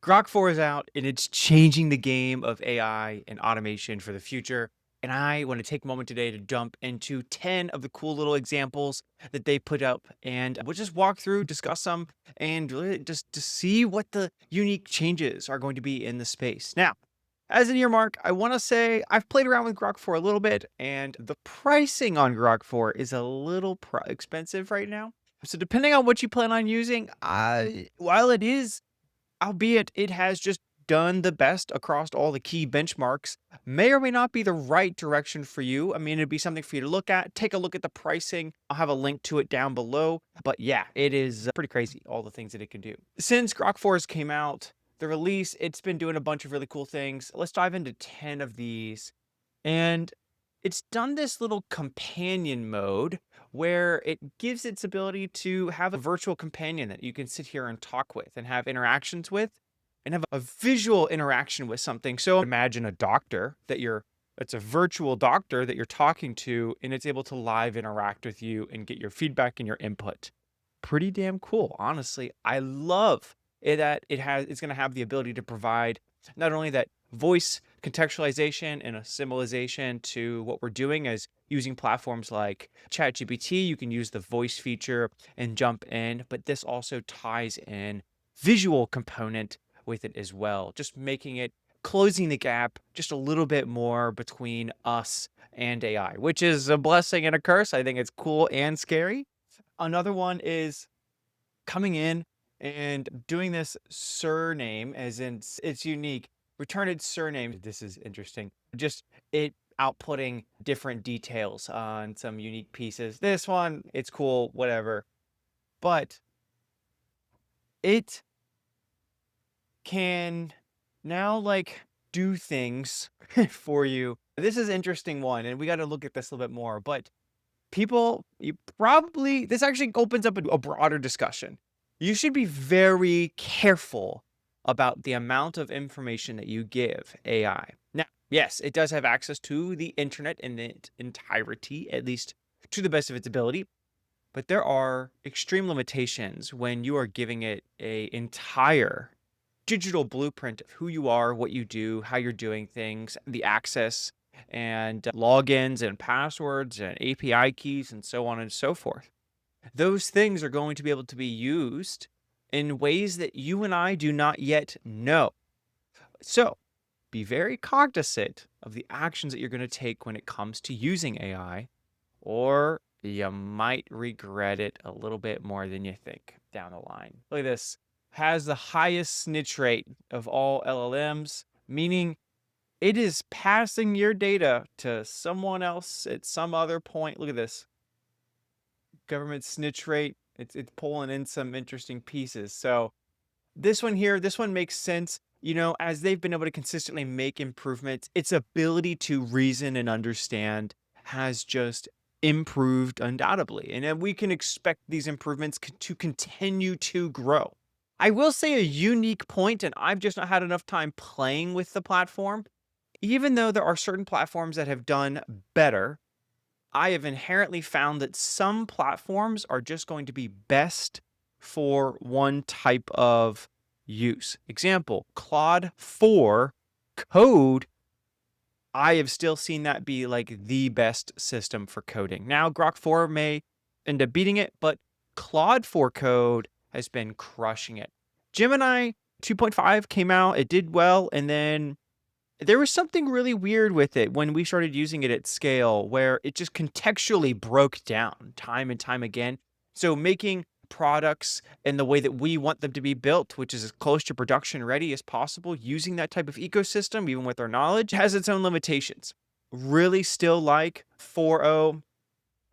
Grok 4 is out and it's changing the game of AI and automation for the future. And I want to take a moment today to jump into 10 of the cool little examples that they put up. And we'll just walk through, discuss some, and really just to see what the unique changes are going to be in the space. Now, as an earmark, I want to say I've played around with Grok 4 a little bit, and the pricing on Grok 4 is a little expensive right now. So, depending on what you plan on using, while it is albeit it has just done the best across all the key benchmarks, may or may not be the right direction for you. I mean, it'd be something for you to look at. Take a look at the pricing. I'll have a link to it down below. But yeah, it is pretty crazy, all the things that it can do. Since Grok 4 came out, the release, it's been doing a bunch of really cool things. Let's dive into 10 of these. And it's done this little companion mode where it gives its ability to have a virtual companion that you can sit here and talk with and have interactions with and have a visual interaction with something. So imagine a doctor it's a virtual doctor that you're talking to, and it's able to live interact with you and get your feedback and your input. Pretty damn cool, honestly. I love that it's going to have the ability to provide not only that voice contextualization and assimilation to what we're doing as using platforms like ChatGPT. You can use the voice feature and jump in, but this also ties in visual component with it as well, just making it closing the gap just a little bit more between us and AI, which is a blessing and a curse. I think it's cool and scary. Another one is coming in and doing this surname, as in it's unique. Return its surname. This is interesting. Just it outputting different details on some unique pieces. This one, it's cool, whatever. But it can now do things for you. This is an interesting one, and we got to look at this a little bit more. But this actually opens up a broader discussion. You should be very careful about the amount of information that you give AI. Now, yes, it does have access to the internet in its entirety, at least to the best of its ability. But there are extreme limitations when you are giving it a entire digital blueprint of who you are, what you do, how you're doing things, the access and logins and passwords and API keys and so on and so forth. Those things are going to be able to be used in ways that you and I do not yet know. So be very cognizant of the actions that you're going to take when it comes to using AI, or you might regret it a little bit more than you think down the line. Look at this. Has the highest snitch rate of all LLMs, meaning it is passing your data to someone else at some other point. Look at this. Government snitch rate. It's pulling in some interesting pieces. So this one makes sense. As they've been able to consistently make improvements, its ability to reason and understand has just improved undoubtedly. And then we can expect these improvements to continue to grow. I will say a unique point, and I've just not had enough time playing with the platform. Even though there are certain platforms that have done better, I have inherently found that some platforms are just going to be best for one type of use. Example, Claude 4 code. I have still seen that be like the best system for coding. Now, Grok 4 may end up beating it, but Claude 4 code has been crushing it. Gemini 2.5 came out, it did well, and then there was something really weird with it when we started using it at scale where it just contextually broke down time and time again. So making products in the way that we want them to be built, which is as close to production ready as possible, using that type of ecosystem, even with our knowledge, has its own limitations. Really still like 4.0.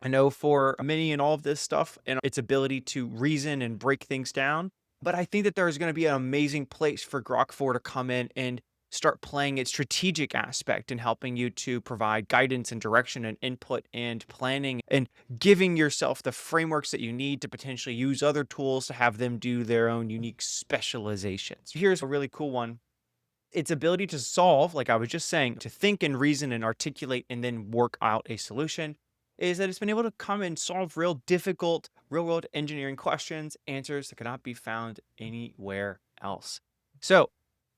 I know for Mini and all of this stuff and its ability to reason and break things down. But I think that there is going to be an amazing place for Grok 4 to come in and start playing its strategic aspect in helping you to provide guidance and direction and input and planning and giving yourself the frameworks that you need to potentially use other tools to have them do their own unique specializations. Here's a really cool one. Its ability to solve, like I was just saying, to think and reason and articulate and then work out a solution is that it's been able to come and solve real difficult real world engineering questions, answers that cannot be found anywhere else. So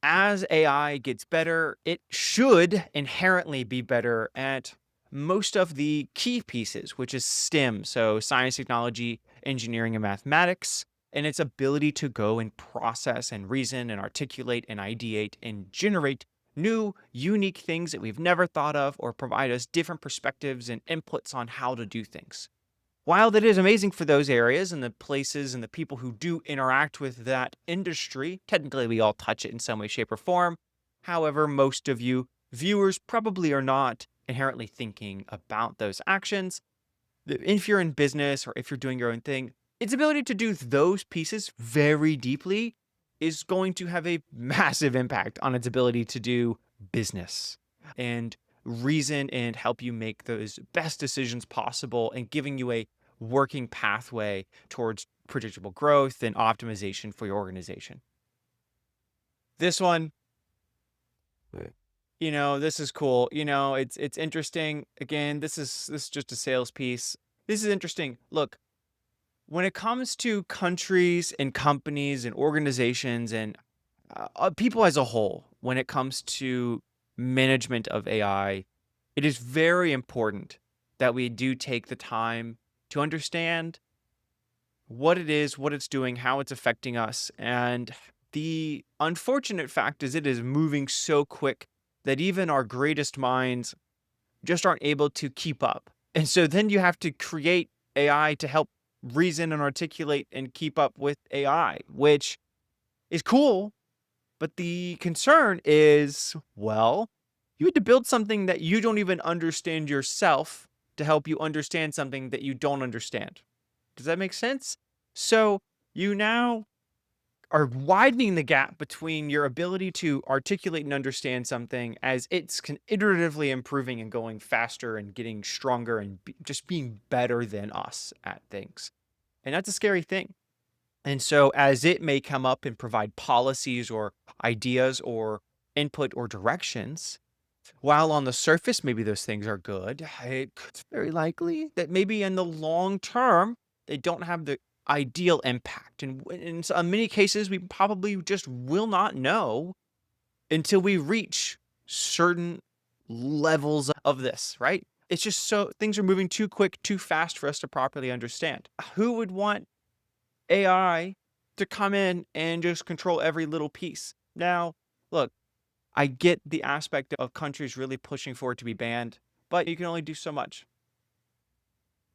as AI gets better, it should inherently be better at most of the key pieces, which is STEM, so science, technology, engineering, and mathematics, and its ability to go and process and reason and articulate and ideate and generate new, unique things that we've never thought of or provide us different perspectives and inputs on how to do things. While that is amazing for those areas and the places and the people who do interact with that industry, technically we all touch it in some way, shape, or form. However, most of you viewers probably are not inherently thinking about those actions. If you're in business or if you're doing your own thing, its ability to do those pieces very deeply is going to have a massive impact on its ability to do business and reason and help you make those best decisions possible and giving you a working pathway towards predictable growth and optimization for your organization. This one, this is cool. It's interesting. Again, this is just a sales piece. This is interesting. Look, when it comes to countries and companies and organizations and people as a whole, when it comes to management of AI, it is very important that we do take the time to understand what it is, what it's doing, how it's affecting us. And the unfortunate fact is it is moving so quick that even our greatest minds just aren't able to keep up. And so then you have to create AI to help reason and articulate and keep up with AI, which is cool. But the concern is, well, you had to build something that you don't even understand yourself to help you understand something that you don't understand. Does that make sense? So you now are widening the gap between your ability to articulate and understand something as it's iteratively improving and going faster and getting stronger and just being better than us at things. And that's a scary thing. And so, as it may come up and provide policies or ideas or input or directions, while on the surface, maybe those things are good, it's very likely that maybe in the long term, they don't have the ideal impact. And in many cases, we probably just will not know until we reach certain levels of this, right? It's just so things are moving too quick, too fast for us to properly understand. Who would want AI to come in and just control every little piece? Now, look, I get the aspect of countries really pushing for it to be banned, but you can only do so much.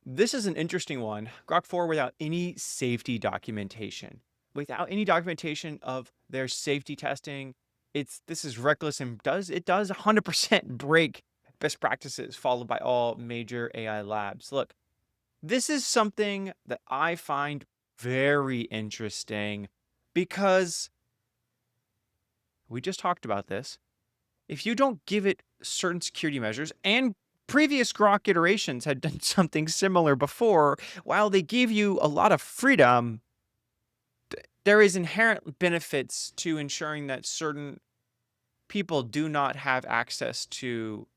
This is an interesting one. Grok 4 without any safety documentation. Without any documentation of their safety testing, this is reckless and it does 100% break best practices followed by all major AI labs. Look, this is something that I find very interesting because we just talked about this. If you don't give it certain security measures, and previous Grok iterations had done something similar before, while they give you a lot of freedom, there is inherent benefits to ensuring that certain people do not have access to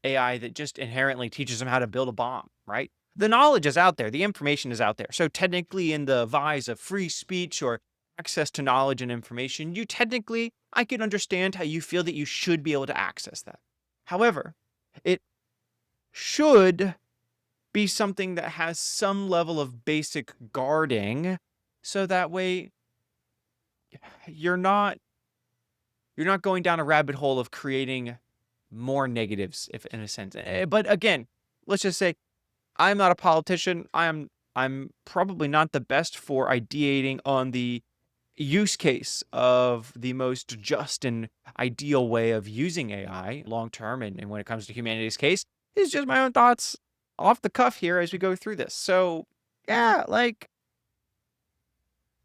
AI that just inherently teaches them how to build a bomb, right? The knowledge is out there, the information is out there. So technically in the vise of free speech or access to knowledge and information, I can understand how you feel that you should be able to access that. However, it should be something that has some level of basic guarding so that way you're not going down a rabbit hole of creating more negatives, if in a sense. But again, let's just say I'm not a politician. I'm probably not the best for ideating on the use case of the most just and ideal way of using AI long term. And when it comes to humanity's case, it's just my own thoughts off the cuff here as we go through this. So yeah, like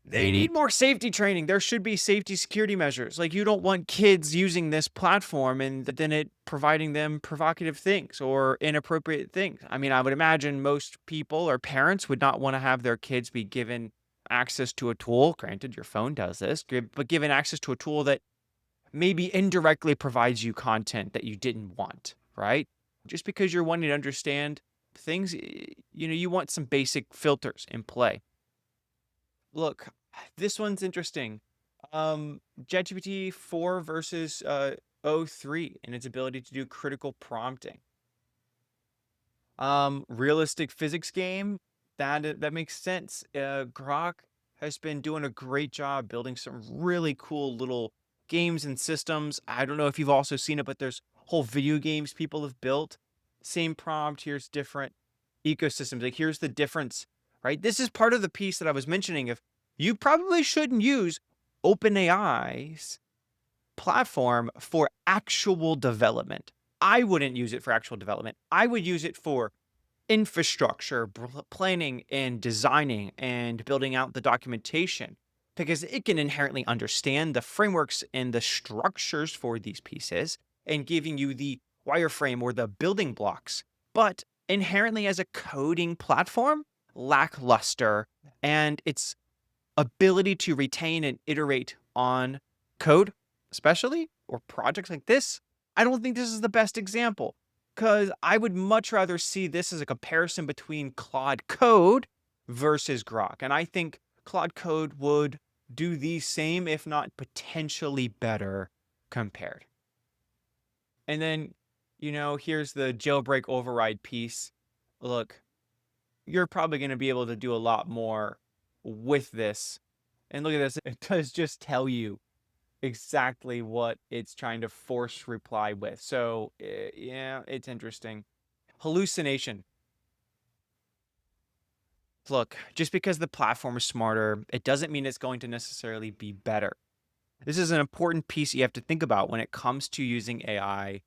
they need more safety training. There should be safety security measures. Like you don't want kids using this platform and then it providing them provocative things or inappropriate things. I mean, I would imagine most people or parents would not want to have their kids be given access to a tool. Granted, your phone does this, but given access to a tool that maybe indirectly provides you content that you didn't want, right? Just because you're wanting to understand things, you want some basic filters in play. Look, this one's interesting. ChatGPT 4 versus O3 and its ability to do critical prompting. Realistic physics game, that makes sense. Grok has been doing a great job building some really cool little games and systems. I don't know if you've also seen it, but there's whole video games people have built. Same prompt, here's different ecosystems. Like here's the difference, right? This is part of the piece that I was mentioning. If you probably shouldn't use OpenAI's platform for actual development. I wouldn't use it for actual development. I would use it for infrastructure, planning and designing and building out the documentation because it can inherently understand the frameworks and the structures for these pieces and giving you the wireframe or the building blocks. But inherently, as a coding platform, lackluster, and its ability to retain and iterate on code, especially or projects like this, I don't think this is the best example because I would much rather see this as a comparison between Claude Code versus Grok. And I think Claude Code would do the same, if not potentially better, compared. And then, here's the jailbreak override piece. Look, you're probably going to be able to do a lot more with this. And look at this. It does just tell you exactly what it's trying to force reply with. So, yeah, it's interesting. Hallucination. Look, just because the platform is smarter, it doesn't mean it's going to necessarily be better. This is an important piece you have to think about when it comes to using AI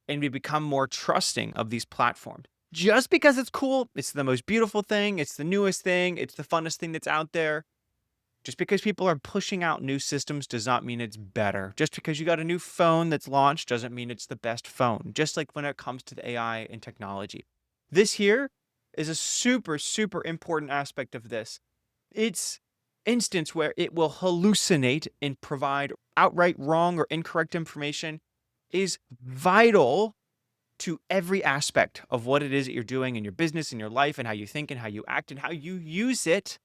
and we become more trusting of these platforms. Just because it's cool, it's the most beautiful thing, it's the newest thing, it's the funnest thing that's out there. Just because people are pushing out new systems does not mean it's better. Just because you got a new phone that's launched doesn't mean it's the best phone. Just like when it comes to the AI and technology. This here is a super, super important aspect of this. It's instance where it will hallucinate and provide outright wrong or incorrect information is vital to every aspect of what it is that you're doing in your business, in your life, and how you think and how you act and how you use it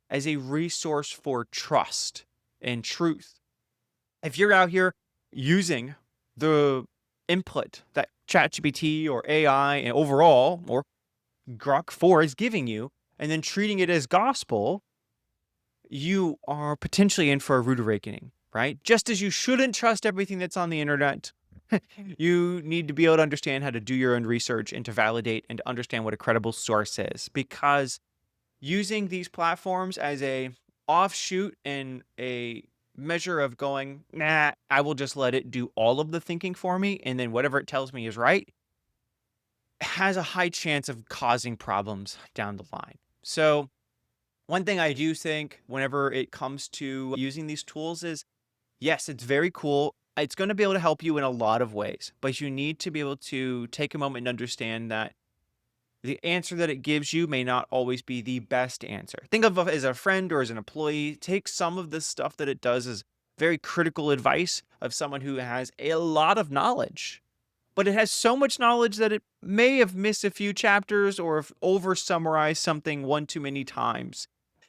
as a resource for trust and truth. If you're out here using the input that ChatGPT or AI and overall or Grok 4 is giving you and then treating it as gospel, you are potentially in for a rude awakening, right? Just as you shouldn't trust everything that's on the internet, you need to be able to understand how to do your own research and to validate and to understand what a credible source is because using these platforms as a offshoot and a measure of going, nah, I will just let it do all of the thinking for me, and then whatever it tells me is right, has a high chance of causing problems down the line. So, one thing I do think whenever it comes to using these tools is yes, it's very cool. It's going to be able to help you in a lot of ways, but you need to be able to take a moment and understand that the answer that it gives you may not always be the best answer. Think of it as a friend or as an employee. Take some of this stuff that it does as very critical advice of someone who has a lot of knowledge, but it has so much knowledge that it may have missed a few chapters or have over summarized something one too many times.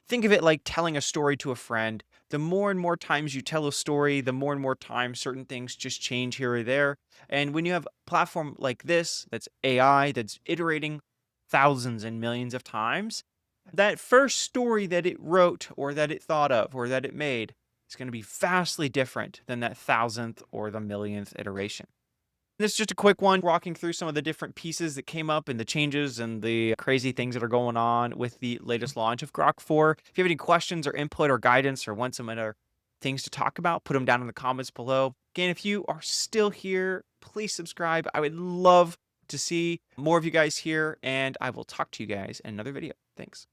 Think of it like telling a story to a friend. The more and more times you tell a story, the more and more times certain things just change here or there. And when you have a platform like this, that's AI, that's iterating thousands and millions of times, that first story that it wrote or that it thought of or that it made is going to be vastly different than that thousandth or the millionth iteration. This is just a quick one walking through some of the different pieces that came up and the changes and the crazy things that are going on with the latest launch of Grok 4. If you have any questions or input or guidance or want some other things to talk about, put them down in the comments below. Again, if you are still here, please subscribe. I would love to see more of you guys here, and I will talk to you guys in another video. Thanks.